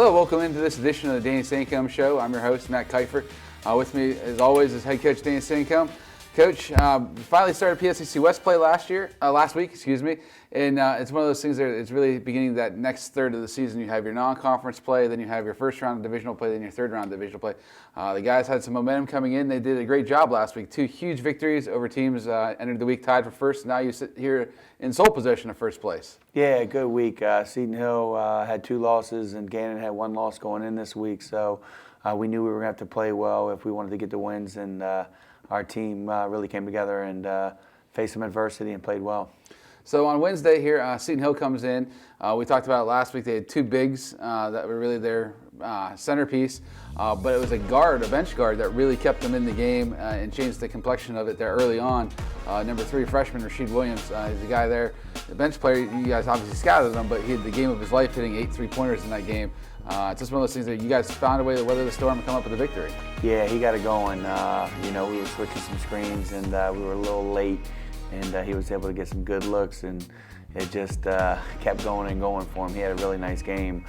Hello, welcome into this edition of the Danny Sancomb Show. I'm your host, Matt Keifer. With me, as always, is head coach Danny Sancomb. Coach, finally started PSAC West play last week, and it's one of those things that it's really beginning that next third of the season. You have your non-conference play, then you have your first round of divisional play, then your third round of divisional play. The guys had some momentum coming in. They did a great job last week. 2 huge victories over teams entered the week tied for first. Now you sit here in sole possession of first place. Yeah, good week. Seton Hill had 2 losses, and Gannon had 1 loss going in this week. So we knew we were going to have to play well if we wanted to get the wins, and our team really came together and faced some adversity and played well. So on Wednesday here, Seton Hill comes in. We talked about it last week. They had 2 bigs that were really their centerpiece, but it was a bench guard, that really kept them in the game and changed the complexion of it there early on. Number 3 freshman Rasheed Williams, he's the guy there, the bench player. You guys obviously scouted him, but he had the game of his life, hitting 8 3-pointers in that game. It's just one of those things that you guys found a way to weather the storm and come up with a victory. Yeah, he got it going. We were switching some screens, and we were a little late, and he was able to get some good looks, and it just kept going and going for him. He had a really nice game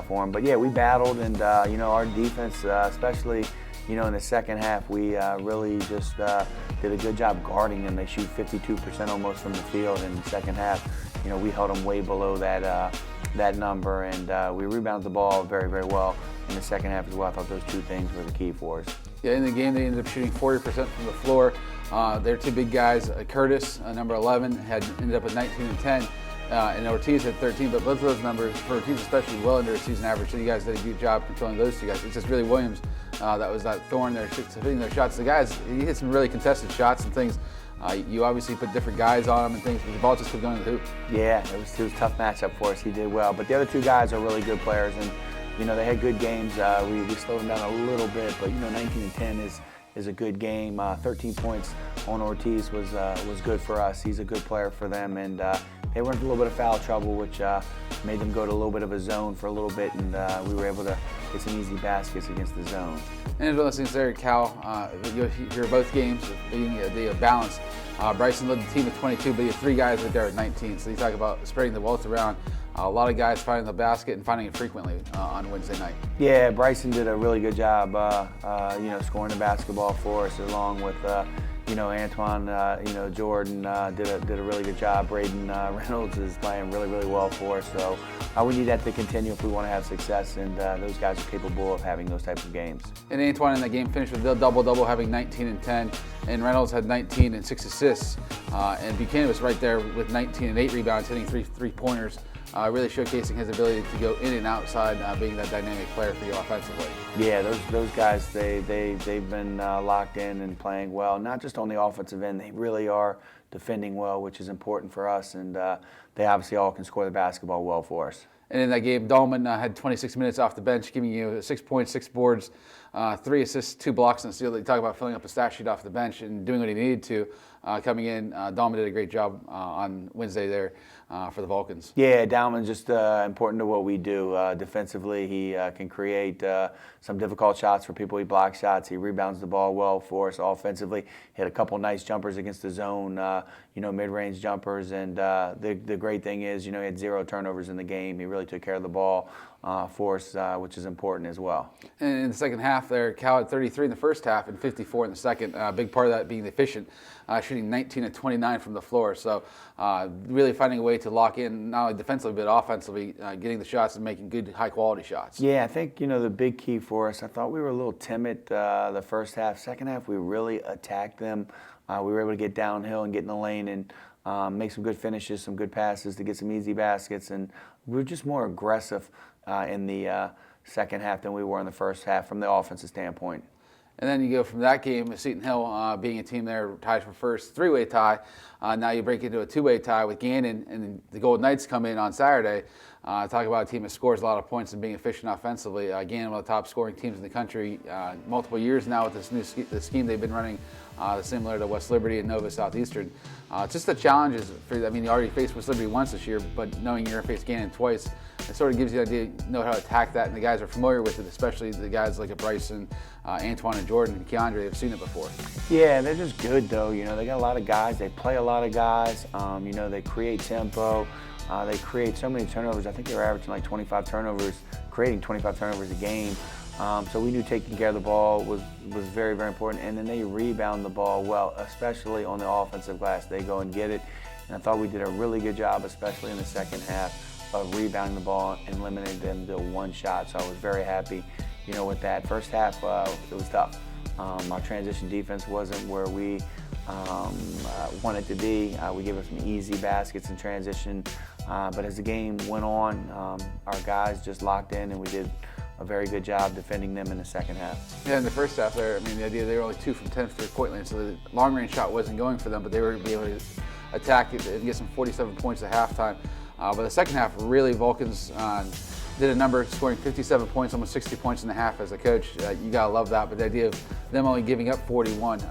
for him. But yeah, we battled, and our defense, especially in the second half, we really just did a good job guarding them. They shoot 52% almost from the field in the second half. We held them way below that number, and we rebounded the ball very, very well in the second half as well. I thought those 2 things were the key for us. Yeah, in the game they ended up shooting 40% from the floor. Their 2 big guys, Curtis, number 11, ended up with 19 and 10, and Ortiz had 13. But both of those numbers for Ortiz, especially, well under a season average. So you guys did a good job controlling those 2 guys. It's just really Williams that was that thorn there, hitting their shots. The guys, he hit some really contested shots and things. You obviously put different guys on him and things, but the ball just kept going to the hoop. Yeah, it was a tough matchup for us. He did well. But the other 2 guys are really good players, and they had good games. We slowed them down a little bit, but 19 and 10 is a good game. 13 points on Ortiz was good for us. He's a good player for them, and they were in a little bit of foul trouble, which made them go to a little bit of a zone for a little bit, and we were able to get some easy baskets against the zone. And as one of those things there, Cal, you hear both games being the balance. Bryson led the team at 22, but you have 3 guys right there at 19. So you talk about spreading the wealth around. A lot of guys finding the basket and finding it frequently on Wednesday night. Yeah, Bryson did a really good job, scoring the basketball for us, along with Antoine, Jordan did a really good job. Braden Reynolds is playing really, really well for us. So we need that to continue if we want to have success, and those guys are capable of having those types of games. And Antoine in that game finished with a double-double, having 19 and 10, and Reynolds had 19 and 6 assists. And Buchanan was right there with 19 and 8 rebounds, hitting 3 3-pointers. Really showcasing his ability to go in and outside, being that dynamic player for you offensively. Yeah, those guys, they've been locked in and playing well, not just on the offensive end. They really are defending well, which is important for us, and they obviously all can score the basketball well for us. And in that game, Dahlman had 26 minutes off the bench, giving you 6 points, 6 boards, 3 assists, 2 blocks, and a steal. You talk about filling up a stat sheet off the bench and doing what he needed to. Coming in, Dahlman did a great job on Wednesday there for the Vulcans. Yeah, Dahlman's just important to what we do. Defensively, he can create some difficult shots for people. He blocks shots. He rebounds the ball well for us offensively. Hit a couple nice jumpers against the zone, mid-range jumpers. And the great thing is, he had 0 turnovers in the game. He really took care of the ball for us, which is important as well. And in the second half there, Cal had 33 in the first half and 54 in the second. A big part of that being efficient, shooting 19 of 29 from the floor. So really finding a way to lock in, not only defensively, but offensively, getting the shots and making good, high-quality shots. Yeah, I think, the big key for us, I thought we were a little timid the first half. Second half, we really attacked them. We were able to get downhill and get in the lane and make some good finishes, some good passes to get some easy baskets. And we were just more aggressive in the second half than we were in the first half from the offensive standpoint. And then you go from that game with Seton Hill being a team there tied for first, 3-way tie. Now you break into a 2-way tie with Gannon, and the Golden Knights come in on Saturday. Talk about a team that scores a lot of points and being efficient offensively. Gannon, one of the top scoring teams in the country, multiple years now with this new scheme they've been running similar to West Liberty and Nova Southeastern. Just the challenges. You already faced West Liberty once this year, but knowing you're going to face Gannon twice, it sort of gives you an idea, know how to attack that, and the guys are familiar with it, especially the guys like Bryson, Antoine, and Jordan, and Keandre have seen it before. Yeah, they're just good though. They got a lot of guys. They play a lot of guys. They create tempo. They create so many turnovers. I think they were averaging like 25 turnovers, creating 25 turnovers a game. So we knew taking care of the ball was very, very important. And then they rebound the ball well, especially on the offensive glass. They go and get it. And I thought we did a really good job, especially in the second half, of rebounding the ball and limiting them to one shot. So I was very happy, with that. First half, it was tough. Our transition defense wasn't where we wanted to be. We gave up some easy baskets in transition. But as the game went on, our guys just locked in, and we did a very good job defending them in the second half. Yeah, in the first half there, the idea they were only 2 from 10 for three-point land, so the long-range shot wasn't going for them, but they were able to attack it and get some 47 points at halftime. But the second half, really, Vulcans did a number, scoring 57 points, almost 60 points in the half. As a coach, you gotta love that. But the idea of them only giving up 41,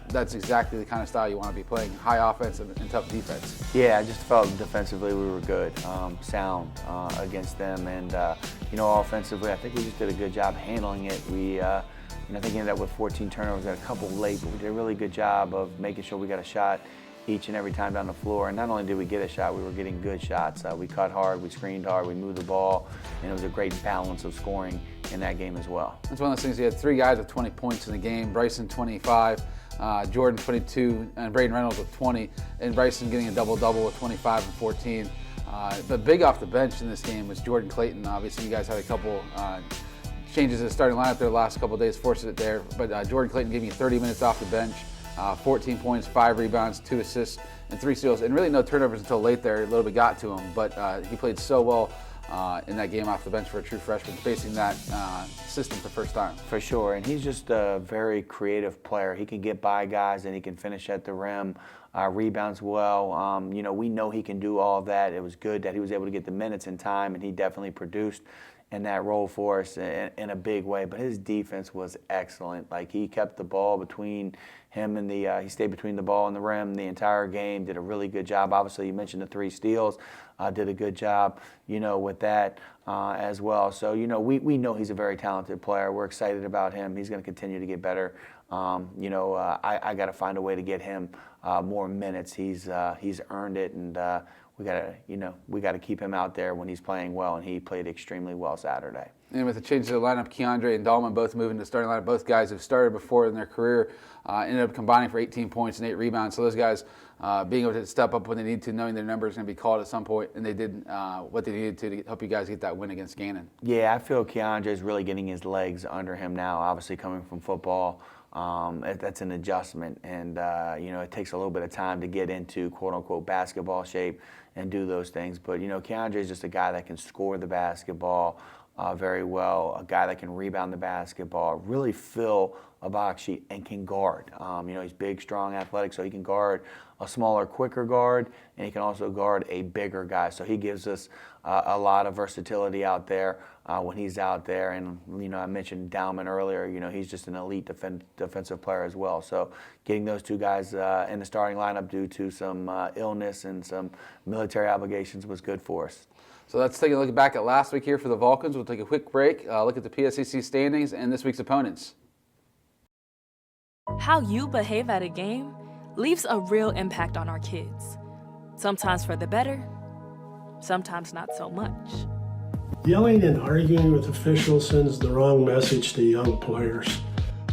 that's exactly the kind of style you want to be playing: high offense and tough defense. Yeah, I just felt defensively we were good, sound against them, and offensively, I think we just did a good job handling it. We, I think ended up with 14 turnovers, got a couple late, but we did a really good job of making sure we got a shot each and every time down the floor. And not only did we get a shot, we were getting good shots. We cut hard, we screened hard, we moved the ball, and it was a great balance of scoring in that game as well. That's one of those things. You had 3 guys with 20 points in the game: Bryson 25, Jordan 22, and Braden Reynolds with 20, and Bryson getting a double-double with 25 and 14. But big off the bench in this game was Jordan Clayton. Obviously, you guys had a couple changes in the starting lineup there the last couple of days, forced it there. But Jordan Clayton gave you 30 minutes off the bench. 14 points, 5 rebounds, 2 assists, and 3 steals, and really no turnovers until late there. A little bit got to him, but he played so well in that game off the bench for a true freshman, facing that system for the first time. For sure, and he's just a very creative player. He can get by guys, and he can finish at the rim, rebounds well. We know he can do all of that. It was good that he was able to get the minutes in time, and he definitely produced in that role for us in a big way. But his defense was excellent. Like, he kept the ball between him and he stayed between the ball and the rim the entire game, did a really good job. Obviously, you mentioned the 3 steals, did a good job, with that as well. So, we know he's a very talented player. We're excited about him. He's going to continue to get better. I got to find a way to get him more minutes. He's earned it, and we got to keep him out there when he's playing well, and he played extremely well Saturday. And with the changes of the lineup, Keandre and Dahlman both moving to the starting lineup. Both guys have started before in their career, ended up combining for 18 points and 8 rebounds. So those guys being able to step up when they need to, knowing their number is going to be called at some point, and they did what they needed to help you guys get that win against Gannon. Yeah, I feel Keandre is really getting his legs under him now, obviously coming from football. That's an adjustment, and it takes a little bit of time to get into quote-unquote basketball shape and do those things. But Keandre is just a guy that can score the basketball very well, a guy that can rebound the basketball, really fill a box sheet, and can guard. He's big, strong, athletic, so he can guard a smaller, quicker guard, and he can also guard a bigger guy. So he gives us a lot of versatility out there when he's out there. And I mentioned Dowman earlier. He's just an elite defensive player as well. So getting those 2 guys in the starting lineup due to some illness and some military obligations was good for us. So let's take a look back at last week here for the Vulcans. We'll take a quick break, look at the PSAC standings and this week's opponents. How you behave at a game leaves a real impact on our kids. Sometimes for the better, sometimes not so much. Yelling and arguing with officials sends the wrong message to young players.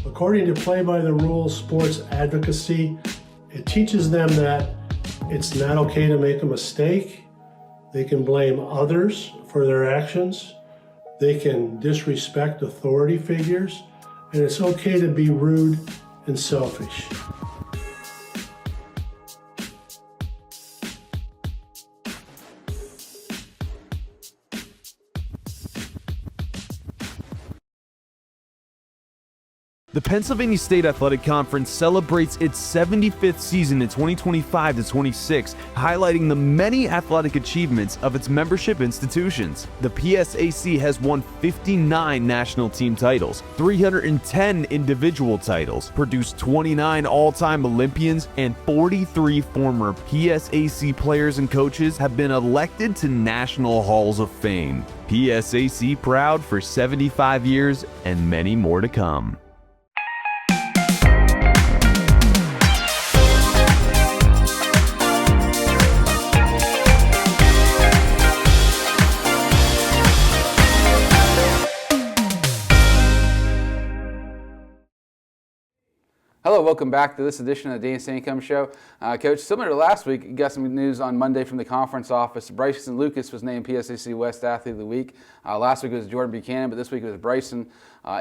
According to Play by the Rules Sports Advocacy, it teaches them that it's not okay to make a mistake. They can blame others for their actions. They can disrespect authority figures. And it's okay to be rude and selfish. The Pennsylvania State Athletic Conference celebrates its 75th season in 2025 to 26, highlighting the many athletic achievements of its membership institutions. The PSAC has won 59 national team titles, 310 individual titles, produced 29 all-time Olympians, and 43 former PSAC players and coaches have been elected to National Halls of Fame. PSAC proud for 75 years and many more to come. Hello, welcome back to this edition of the Dan Sancomb Show. Coach, similar to last week, you got some news on Monday from the conference office. Bryson Lucas was named PSAC West Athlete of the Week. Last week it was Jordan Buchanan, but this week it was Bryson.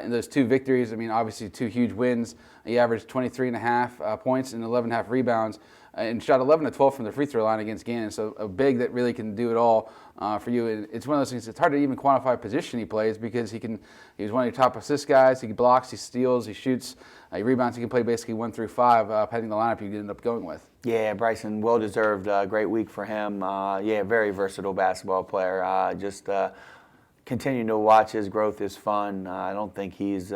In those two victories, I mean, obviously two huge wins. He averaged 23.5 points and 11.5 rebounds and shot 11 of 12 from the free throw line against Gannon. So a big that really can do it all for you. And it's one of those things, it's hard to even quantify position he plays because he's one of your top assist guys. He blocks, he steals, he shoots, he rebounds. He can play basically 1 through 5, depending the lineup you end up going with. Yeah, Bryson, well-deserved, great week for him. Very versatile basketball player. Continuing to watch his growth is fun. I don't think he's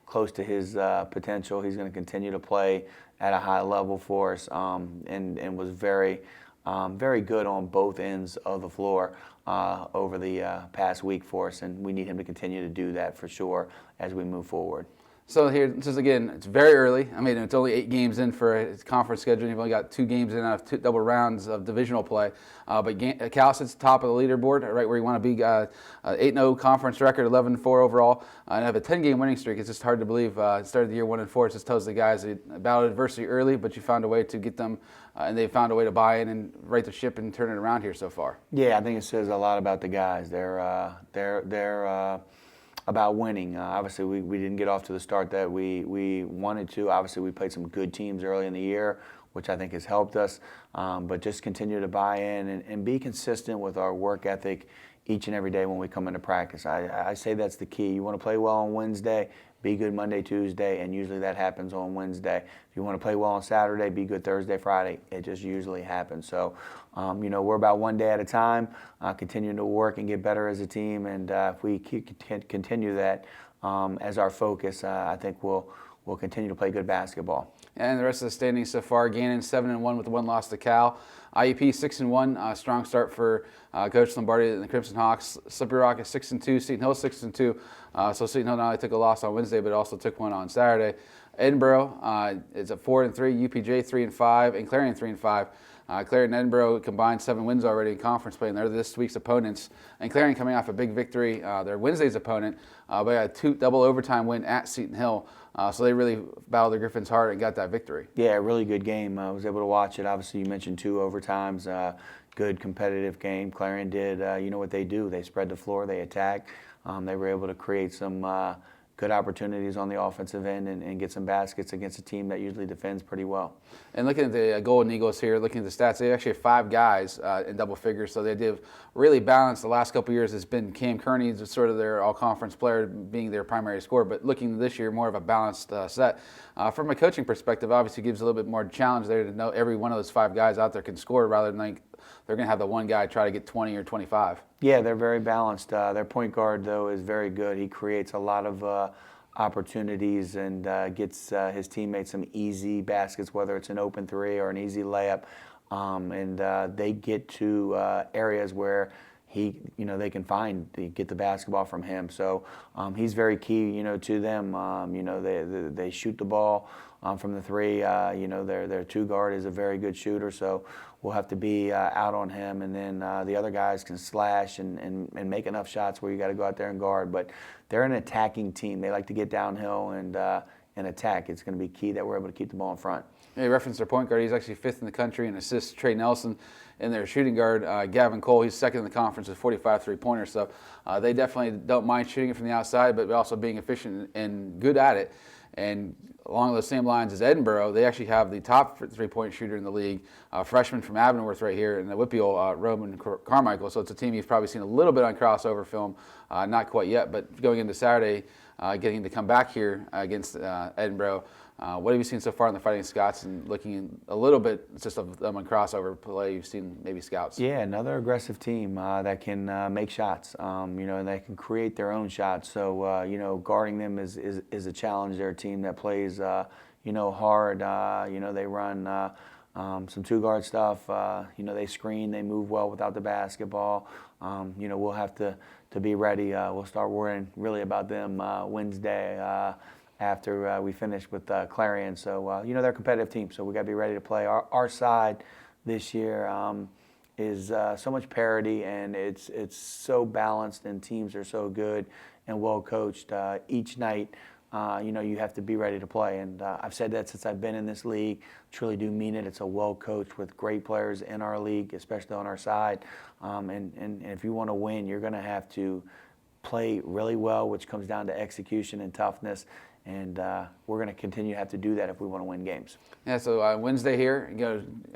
close to his potential. He's going to continue to play at a high level for us, and was very good on both ends of the floor over the past week for us, and we need him to continue to do that for sure as we move forward. So here, just again, it's very early. I mean, it's only 8 games in for its conference schedule. You've only got 2 games in out of 2 double rounds of divisional play. But Cal sits top of the leaderboard, right where you want to be. 8-0 conference record, 11-4 overall, and have a 10-game winning streak. It's just hard to believe. Started the year 1-4. It just tells the guys that battled adversity early, but you found a way to get them, and they found a way to buy in and right the ship and turn it around here so far. Yeah, I think it says a lot about the guys. They're about winning. Obviously, we didn't get off to the start that we wanted to. Obviously, we played some good teams early in the year, which I think has helped us. But just continue to buy in and be consistent with our work ethic each and every day when we come into practice. I say that's the key. You want to play well on Wednesday, be good Monday, Tuesday, and usually that happens on Wednesday. If you want to play well on Saturday, be good Thursday, Friday. It just usually happens. So, we're about one day at a time, continuing to work and get better as a team. And if we continue that as our focus, I think we'll continue to play good basketball. And the rest of the standings so far, Gannon 7-1 with 1 loss to Cal. IUP 6-1, strong start for Coach Lombardi and the Crimson Hawks. Slippery Rock is 6-2, Seton Hill 6-2. So Seton Hill not only took a loss on Wednesday, but also took one on Saturday. Edinboro is at 4-3, UPJ 3-5, and Clarion 3-5. Clarion and Edinboro combined 7 wins already in conference play, and they're this week's opponents. And Clarion coming off a big victory, their Wednesday's opponent, by a double overtime win at Seton Hill. So they really battled the Griffins hard and got that victory. Yeah, really good game. I was able to watch it. Obviously, you mentioned 2 overtimes. Good competitive game. Clarion did, what they do. They spread the floor, they attack. They were able to create some good opportunities on the offensive end and get some baskets against a team that usually defends pretty well. And looking at the Golden Eagles here, looking at the stats, they actually have 5 guys in double figures, so they did really balance. The last couple of years has been Cam Kearney, sort of their all-conference player, being their primary scorer, but looking this year, more of a balanced set. From a coaching perspective, obviously gives a little bit more challenge there to know every one of those 5 guys out there can score rather than like they're going to have the one guy try to get 20 or 25. Yeah, they're very balanced. Their point guard, though, is very good. He creates a lot of opportunities and gets his teammates some easy baskets, whether it's an open 3 or an easy layup. They get to areas where they can get the basketball from him. So he's very key, to them. They shoot the ball from the 3. Their 2 guard is a very good shooter. So we'll have to be out on him, and then the other guys can slash and make enough shots where you got to go out there and guard. But they're an attacking team. They like to get downhill and attack. It's going to be key that we're able to keep the ball in front. Yeah, you referenced their point guard. He's actually 5th in the country in assists. Trey Nelson, and their shooting guard, Gavin Cole, he's 2nd in the conference with 45 three-pointers. So they definitely don't mind shooting it from the outside, but also being efficient and good at it. And along those same lines as Edinboro, they actually have the top three-point shooter in the league, freshman from Abingworth right here in the Whippeal, Roman Carmichael. So it's a team you've probably seen a little bit on crossover film, not quite yet, but going into Saturday, getting to come back here against Edinboro. What have you seen so far in the Fighting Scots, and looking a little bit just of them on crossover play? You've seen maybe Scouts. Yeah, another aggressive team that can make shots, and they can create their own shots. So, guarding them is a challenge. They're a team that plays, hard. They run some two-guard stuff. They screen, they move well without the basketball. We'll have to be ready. We'll start worrying really about them Wednesday. After we finish with Clarion. So, they're a competitive team, so we got to be ready to play. Our side this year is so much parity, and it's so balanced, and teams are so good and well coached. Each night, you have to be ready to play. And I've said that since I've been in this league. Truly do mean it. It's a well coached with great players in our league, especially on our side. And if you want to win, you're going to have to play really well, which comes down to execution and toughness. And we're going to continue to have to do that if we want to win games. Yeah, so Wednesday here,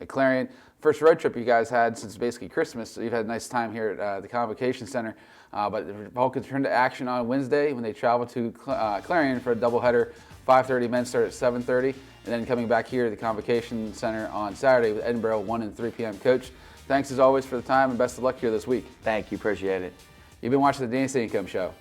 Clarion, first road trip you guys had since basically Christmas. So you've had a nice time here at the Convocation Center. But the Vulcans return to action on Wednesday when they travel to Clarion for a doubleheader. 5:30 men's start at 7:30, and then coming back here to the Convocation Center on Saturday with Edinboro 1 and 3 p.m. Coach, thanks as always for the time, and best of luck here this week. Thank you, appreciate it. You've been watching the Dan Sancomb Show.